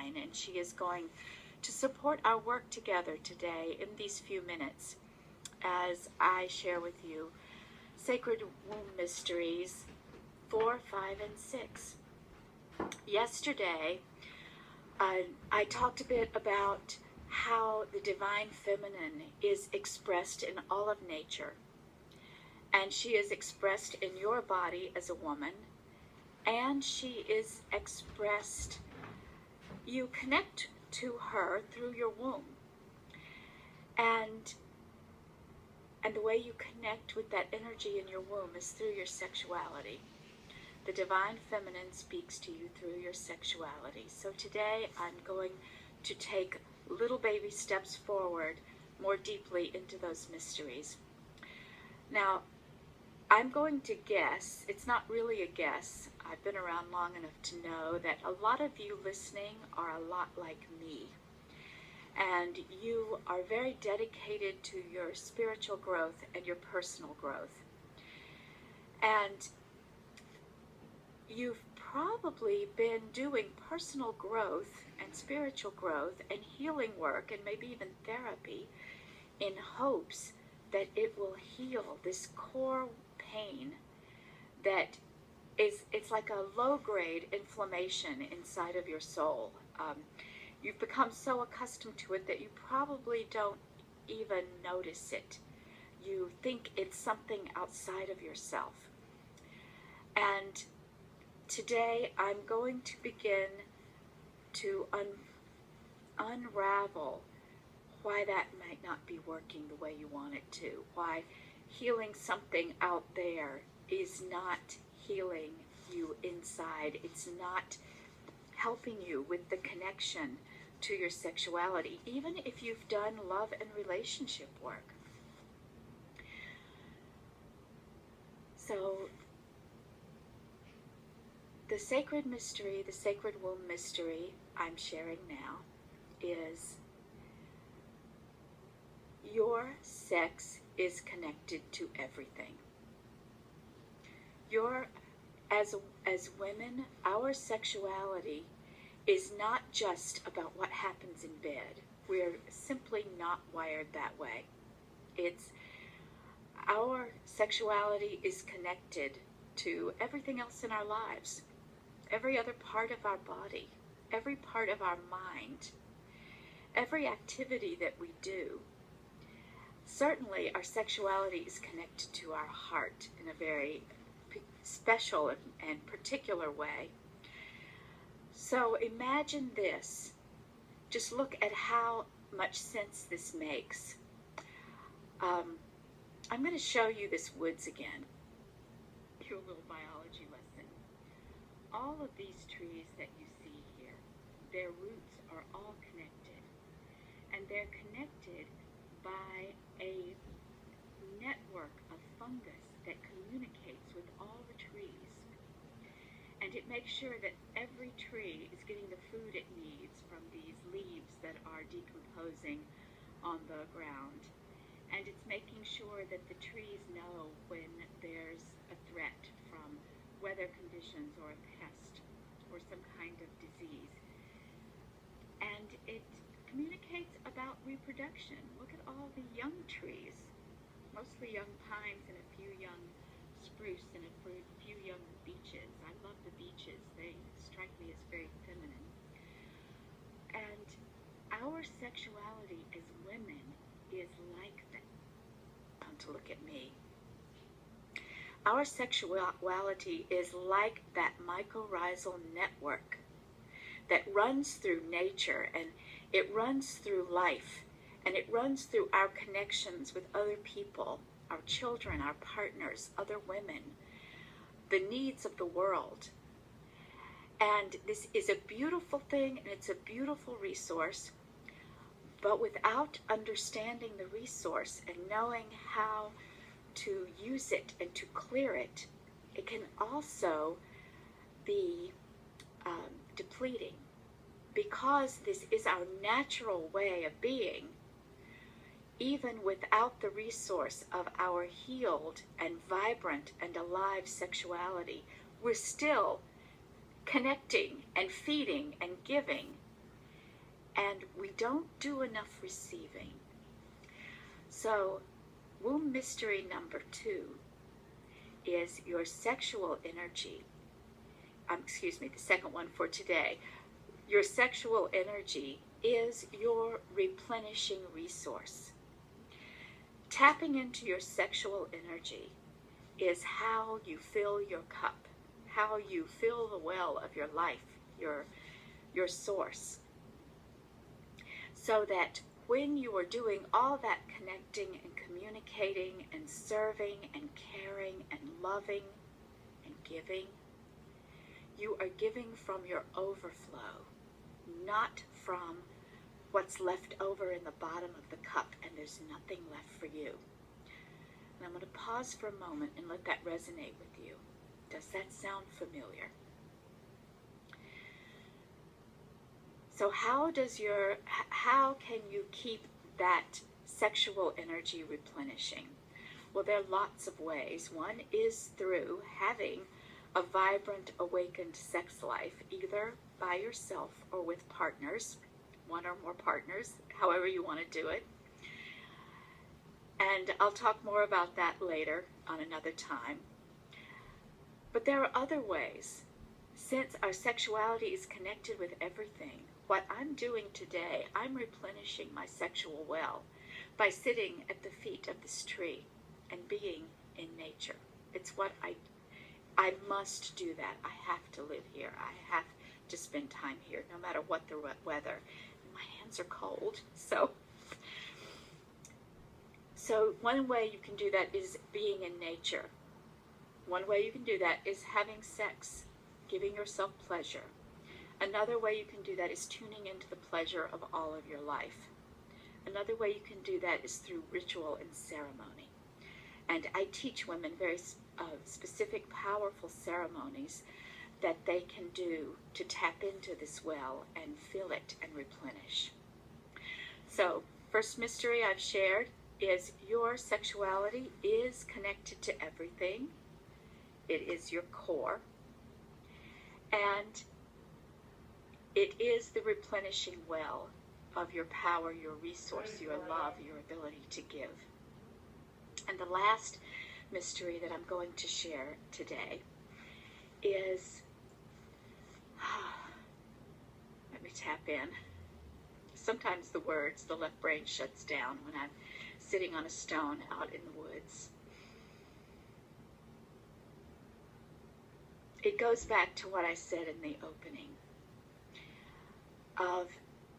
Divine, and she is going to support our work together today in these few minutes as I share with you Sacred Womb Mysteries 4, 5, and 6. Yesterday, I talked a bit about how the Divine Feminine is expressed in all of nature. And she is expressed in your body as a woman, and she is expressed, you connect to her through your womb. And the way you connect with that energy in your womb is through your sexuality. The Divine Feminine speaks to you through your sexuality. So today I'm going to take little baby steps forward more deeply into those mysteries. Now, I'm going to guess, it's not really a guess, I've been around long enough to know that a lot of you listening are a lot like me. And you are very dedicated to your spiritual growth and your personal growth. And you've probably been doing personal growth and spiritual growth and healing work and maybe even therapy in hopes that it will heal this core pain that it's like a low-grade inflammation inside of your soul. You've become so accustomed to it that you probably don't even notice it. You think it's something outside of yourself. And today I'm going to begin to unravel why that might not be working the way you want it to, why healing something out there is not healing you inside. It's not helping you with the connection to your sexuality, even if you've done love and relationship work. So the sacred mystery, the sacred womb mystery I'm sharing now is your sex is connected to everything. As women, our sexuality is not just about what happens in bed. We're simply not wired that way. Our sexuality is connected to everything else in our lives, every other part of our body, every part of our mind, every activity that we do. Certainly, our sexuality is connected to our heart in a very special and particular way. So imagine this. Just look at how much sense this makes. I'm going to show you this woods again. Your little biology lesson. All of these trees that you see here, their roots are all connected. And they're connected by a network of fungus that communicates with all the trees. And it makes sure that every tree is getting the food it needs from these leaves that are decomposing on the ground. And it's making sure that the trees know when there's a threat from weather conditions or a pest or some kind of disease. And it communicates about reproduction. Look at all the young trees, mostly young pines and a few young spruce and a few young beeches. I love the beeches. They strike me as very feminine. And our sexuality as women is like that. To look at me. Our sexuality is like that mycorrhizal network that runs through nature, and it runs through life, and it runs through our connections with other people, our children, our partners, other women, the needs of the world. And this is a beautiful thing, and it's a beautiful resource. But without understanding the resource and knowing how to use it and to clear it, it can also be depleting. Because this is our natural way of being, even without the resource of our healed and vibrant and alive sexuality, we're still connecting and feeding and giving and we don't do enough receiving. So womb mystery number 2 is your sexual energy. The second one for today. Your sexual energy is your replenishing resource. Tapping into your sexual energy is how you fill your cup, how you fill the well of your life, your source. So that when you are doing all that connecting and communicating and serving and caring and loving and giving, you are giving from your overflow, not from what's left over in the bottom of the cup and there's nothing left for you. And I'm going to pause for a moment and let that resonate with you. Does that sound familiar? So how can you keep that sexual energy replenishing? Well, there are lots of ways. One is through having a vibrant, awakened sex life, either by yourself or with partners, one or more partners, however you want to do it. And I'll talk more about that later on another time. But there are other ways. Since our sexuality is connected with everything, what I'm doing today, I'm replenishing my sexual well by sitting at the feet of this tree and being in nature. It's what I must do that. I have to live here. I have to spend time here, no matter what the weather. My hands are cold, so one way you can do that is being in nature. One way you can do that is having sex, giving yourself pleasure. Another way you can do that is tuning into the pleasure of all of your life. Another way you can do that is through ritual and ceremony. And I teach women very specific, powerful ceremonies that they can do to tap into this well and fill it and replenish. So, first mystery I've shared is your sexuality is connected to everything. It is your core. And it is the replenishing well of your power, your resource, your love, your ability to give. And the last mystery that I'm going to share today is, let me tap in. Sometimes the left brain shuts down when I'm sitting on a stone out in the woods. It goes back to what I said in the opening of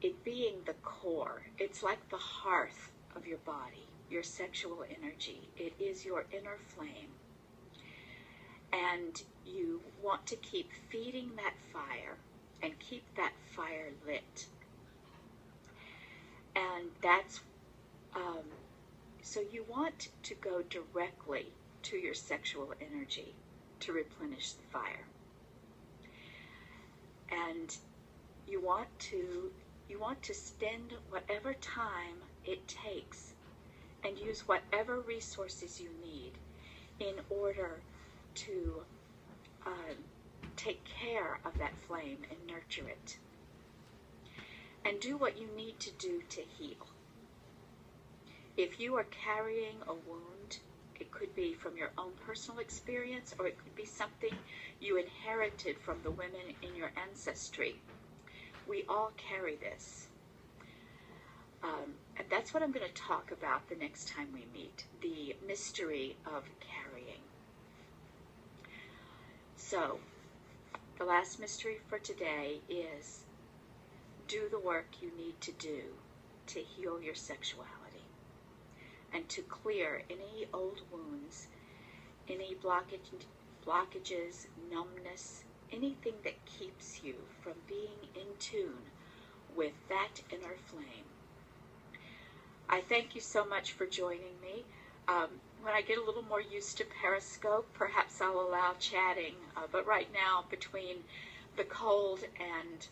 it being the core. It's like the hearth of your body, your sexual energy. It is your inner flame. And you want to keep feeding that fire and keep that fire lit. And that's, so you want to go directly to your sexual energy to replenish the fire. And you want to spend whatever time it takes and use whatever resources you need in order to take care of that flame and nurture it. And do what you need to do to heal. If you are carrying a wound, it could be from your own personal experience, or it could be something you inherited from the women in your ancestry. We all carry this. And that's what I'm going to talk about the next time we meet, the mystery of carrying. So, the last mystery for today is do the work you need to do to heal your sexuality and to clear any old wounds, any blockages, numbness, anything that keeps you from being in tune with that inner flame. I thank you so much for joining me. When I get a little more used to Periscope, perhaps I'll allow chatting. But right now, between the cold and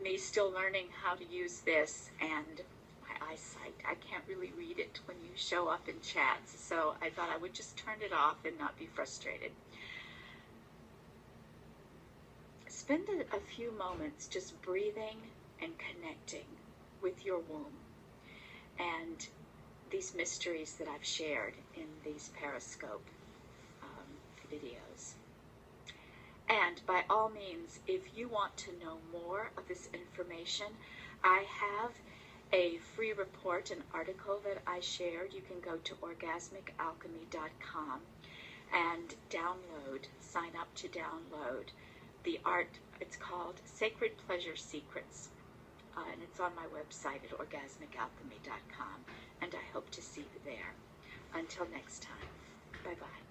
me still learning how to use this and my eyesight, I can't really read it when you show up in chats. So I thought I would just turn it off and not be frustrated. Spend a few moments just breathing and connecting with your womb and these mysteries that I've shared in these Periscope videos. And by all means, if you want to know more of this information, I have a free report, an article that I shared. You can go to orgasmicalchemy.com and sign up to download the art. It's called Sacred Pleasure Secrets, and it's on my website at orgasmicalchemy.com, and I hope to see you there. Until next time, bye-bye.